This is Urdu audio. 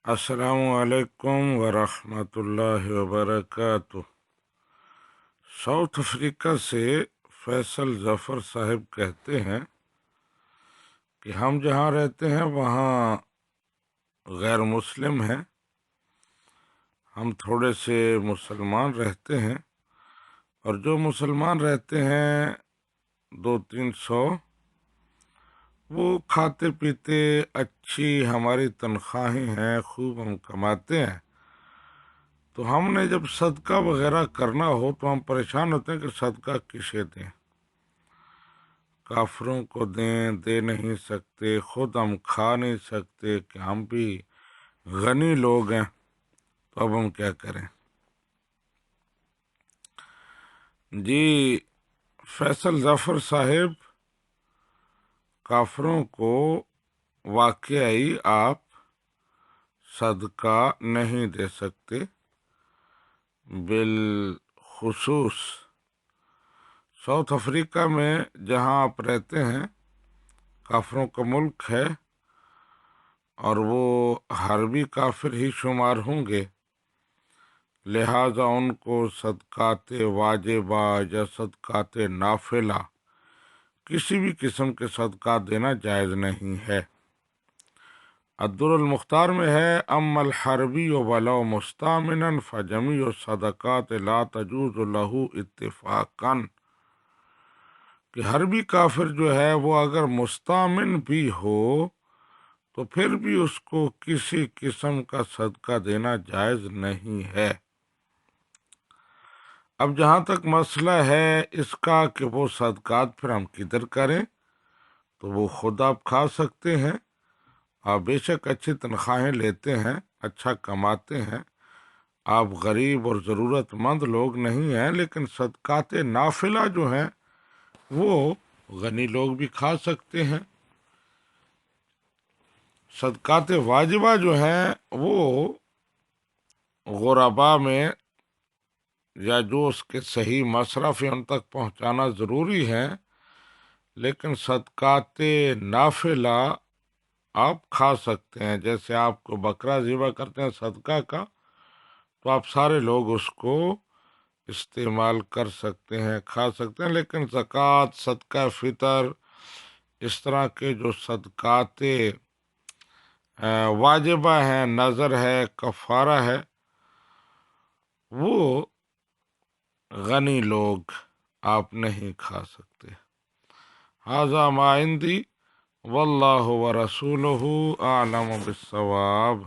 السلام علیکم ورحمۃ اللہ وبرکاتہ۔ ساؤتھ افریقہ سے فیصل ظفر صاحب کہتے ہیں کہ ہم جہاں رہتے ہیں وہاں غیر مسلم ہیں، ہم تھوڑے سے مسلمان رہتے ہیں، اور جو مسلمان رہتے ہیں 200-300، وہ کھاتے پیتے اچھی ہماری تنخواہیں ہیں، خوب ہم کماتے ہیں۔ تو ہم نے جب صدقہ وغیرہ کرنا ہو تو ہم پریشان ہوتے ہیں کہ صدقہ کسے دیں، کافروں کو دیں، دے نہیں سکتے، خود ہم کھا نہیں سکتے کہ ہم بھی غنی لوگ ہیں، تو اب ہم کیا کریں؟ جی فیصل ظفر صاحب، کافروں کو واقعی آپ صدقہ نہیں دے سکتے، بالخصوص ساؤتھ افریقہ میں جہاں آپ رہتے ہیں، کافروں کا ملک ہے اور وہ حربی کافر ہی شمار ہوں گے، لہٰذا ان کو صدقات واجبہ یا صدقات نافلہ کسی بھی قسم کے صدقات دینا جائز نہیں ہے۔ الدر المختار میں ہے اما الحربی ولو مستامنا فجمیع الصدقات لا تجوز له اتفاقا، کہ حربی کافر جو ہے وہ اگر مستامن بھی ہو تو پھر بھی اس کو کسی قسم کا صدقہ دینا جائز نہیں ہے۔ اب جہاں تک مسئلہ ہے اس کا کہ وہ صدقات پھر ہم کدھر کریں، تو وہ خود آپ کھا سکتے ہیں، آپ بے شک اچھی تنخواہیں لیتے ہیں، اچھا کماتے ہیں، آپ غریب اور ضرورت مند لوگ نہیں ہیں، لیکن صدقات نافلہ جو ہیں وہ غنی لوگ بھی کھا سکتے ہیں۔ صدقات واجبہ جو ہیں وہ غربا میں یا جو اس کے صحیح مصرف ہے ان تک پہنچانا ضروری ہے، لیکن صدقات نافلہ آپ کھا سکتے ہیں۔ جیسے آپ کو بکرا ذبح کرتے ہیں صدقہ کا، تو آپ سارے لوگ اس کو استعمال کر سکتے ہیں، کھا سکتے ہیں، لیکن زکوٰۃ، صدقہ فطر، اس طرح کے جو صدقات واجبہ ہیں، نظر ہے، کفارہ ہے، وہ غنی لوگ آپ نہیں کھا سکتے۔ ھذا ما عندی واللہ ورسولہ اعلم بالصواب۔